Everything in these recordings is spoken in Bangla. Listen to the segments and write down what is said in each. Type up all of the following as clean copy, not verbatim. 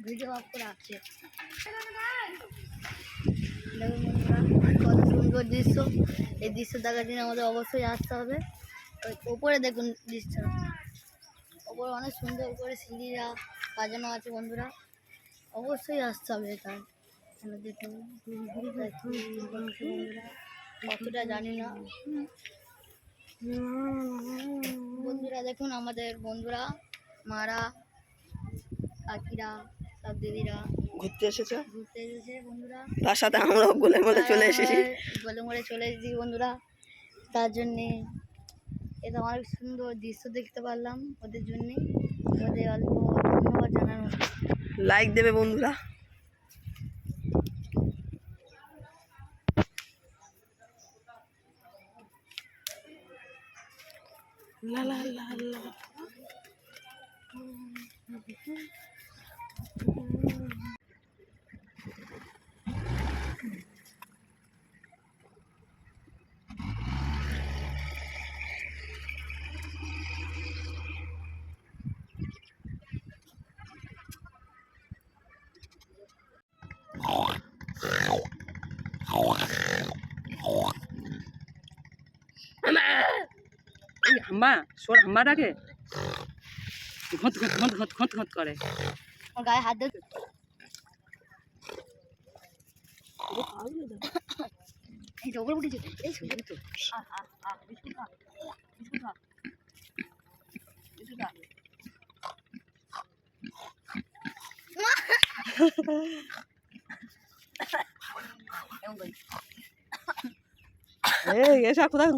ভিডিও অফ করে আছে। দেখুন বন্ধুরা কত সুন্দর দৃশ্য। এই দৃশ্য দেখার জন্য আমাদের অবশ্যই আসতে হবে। ওপরে দেখুন দৃশ্য, ওপরে অনেক সুন্দর করে সিঁড়িরা সাজানো আছে বন্ধুরা, অবশ্যই আসতে হবে এখানে। দেখুন বন্ধুরা কতটা জানি না বন্ধুরা। দেখুন আমাদের বন্ধুরা, মারা, কাকিরা, সব দিদিরা ঘুরতে এসেছে বন্ধুরা। তার সাথে আমরাও গোলে মোলে চলে এসেছি বন্ধুরা। তার জন্যে এটা অনেক সুন্দর দৃশ্য দেখতে পারলাম। ওদের জন্যে ওদের অল্প ধন্যবাদ জানানো। লাইক দেবে বন্ধুরা। লা লা লা লা। হাম্বা সোর হাম্বাটাকে ঘট ঘট ঘট ঘট ঘট ঘট করে ওর গায়ে হাত দিয়ে এই যে ওপরে উঠেছে। এই সুন্দর তো এসা কোথায়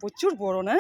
প্রচুর বড় না।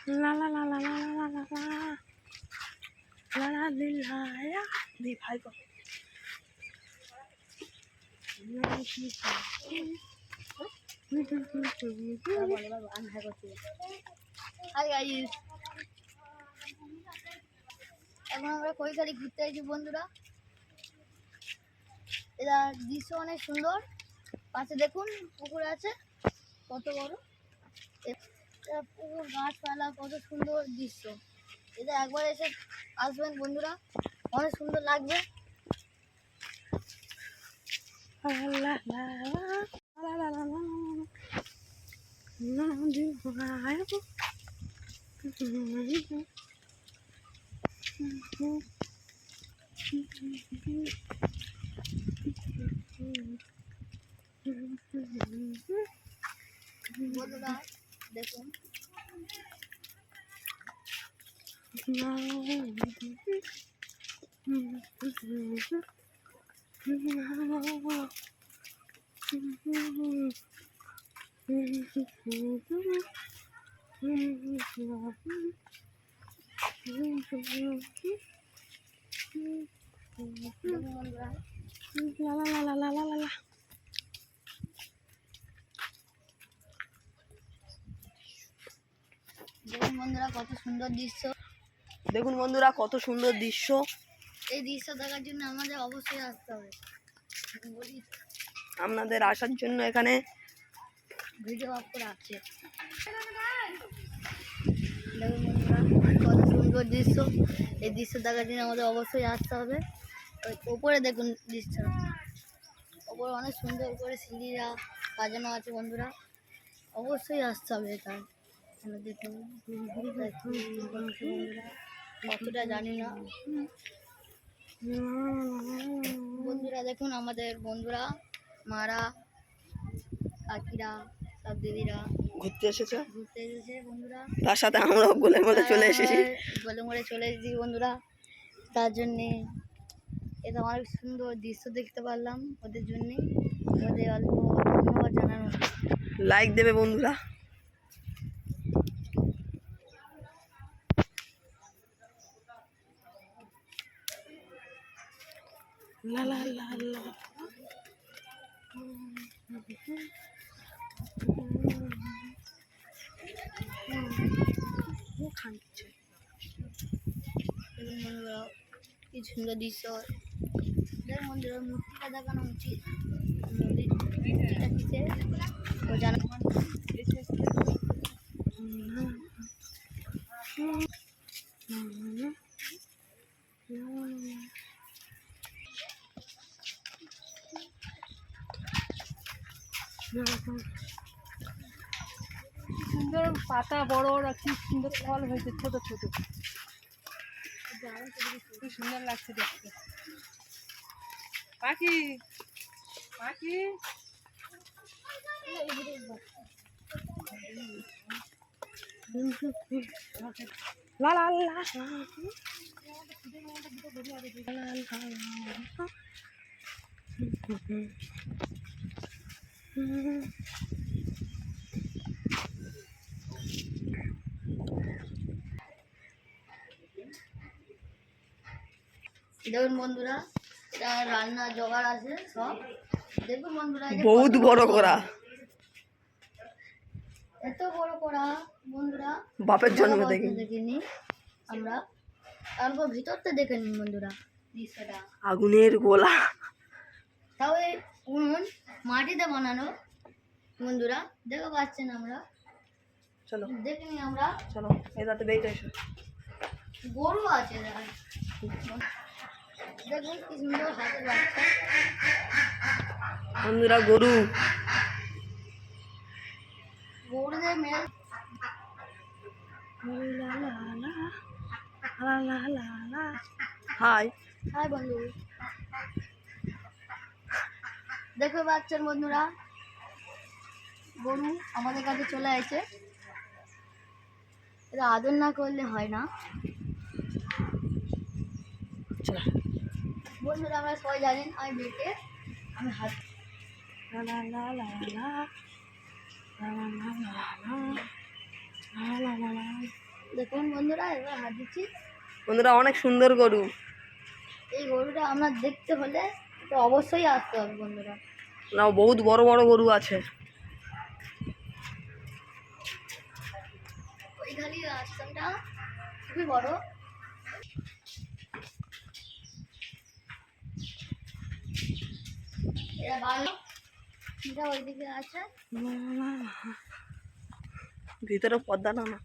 লা লা লা লা লা লা লা লা লা লা লি লা লা দি ভাই কো হাই গাইস, এখন আমরা কৈখালি ঘুরতে যাচ্ছি বন্ধুরা। এটা দৃশ্য অনেক সুন্দর। পাশে দেখুন পুকুর আছে কত বড়। এটা পুকুর, গাছপালা, কত সুন্দর দৃশ্য। এটা একবার এসে আসবেন বন্ধুরা, অনেক সুন্দর লাগবে। লা লা লা লা লা লা না দি ভাই কো বন্ধুরা দেখুন, বন্ধুরা লা লা লা লা লা লা লা দেখুন বন্ধুরা কত সুন্দর দৃশ্য। দেখুন বন্ধুরা কত সুন্দর দৃশ্য। এই দৃশ্য দেখার জন্য আমাদের অবশ্যই আসতে হবে। বলি আপনাদের আসার জন্য এখানে ভিডিও অফ করে আসছে। দেখুন বন্ধুরা কত সুন্দর দৃশ্য। এই দৃশ্য দেখার জন্য আমাদের অবশ্যই আসতে হবে। ওই ওপরে দেখুন দৃশ্য, ওপরে অনেক সুন্দর করে সিঁড়িরা সাজানো আছে বন্ধুরা, অবশ্যই আসতে হবে। এখানে দেখুন বন্ধুরা, কতটা জানি না বন্ধুরা। দেখুন আমাদের বন্ধুরা, মারা, কাকিরা, সব দিদিরা ঘুরতে এসেছে, ঘুরতে এসেছে বন্ধুরা। তার সাথে আমরাও গোলে মোলে চলে এসেছি। গোলে মোড়ে চলে এসেছি বন্ধুরা। তার জন্যে এটা অনেক সুন্দর দৃশ্য দেখতে পারলাম। ওদের জন্যে ওদের অল্প ধন্যবাদ জানানো। লাইক দেবে বন্ধুরা। লা লা লা লা দেখুন বন্ধুরা কি সুন্দর দৃশ্য। দেখুন বন্ধুরা মূর্তিটা দেখানো উচিত। মূর্তিটা কিসে ও জানা। সুন্দর পাতা বড় বড়, কি সুন্দর ফল হয়েছে ছোট ছোট, খুব সুন্দর লাগছে দেখতে। পাখি পাখি লা লা লা দেখুন বন্ধুরা এটা রান্না জোগাড় আছে সব। দেখুন বন্ধুরা এই যে বহুত কত বড় করা, এত বড় করা বন্ধুরা বাপের জন্মে বড় দেখি। দেখিনি আমরা। তারপর ভিতরটা দেখে নিন বন্ধুরা দৃশ্যটা। আগুনের গোলা, তাও এই উনুন মাটিতে বানানো বন্ধুরা, দেখতে পাচ্ছেন আমরা। চলো দেখিনি আমরা। চলো এই রাতে বেরিয়ে এসো। গরু আছে দেখুন কি সুন্দর হাতের বাচ্চা। বন্ধুরা গরু, গরুদের মেল। হাই হাই বন্ধু, দেখতে পাচ্ছেন বন্ধুরা গরু আমাদের কাছে চলে আসছে। এটা আদর না করলে হয় না বন্ধুরা। আমরা সবাই জানেন আমি বেটে, আমি হাত লা লা লা লা লা লা লা লা লা লা লা লা লা লা দেখুন বন্ধুরা, এবার হাত দিচ্ছি। বন্ধুরা অনেক সুন্দর গরু। এই গরুটা আমরা দেখতে হলে তো অবশ্যই আসতে হবে বন্ধুরা। না, বহুত বড় বড় গরু আছে। ওইখানে আশ্রমটা খুবই বড়। এটা ভালো, এটা ওইদিকে আছে। ভিতরে পর্দা না না।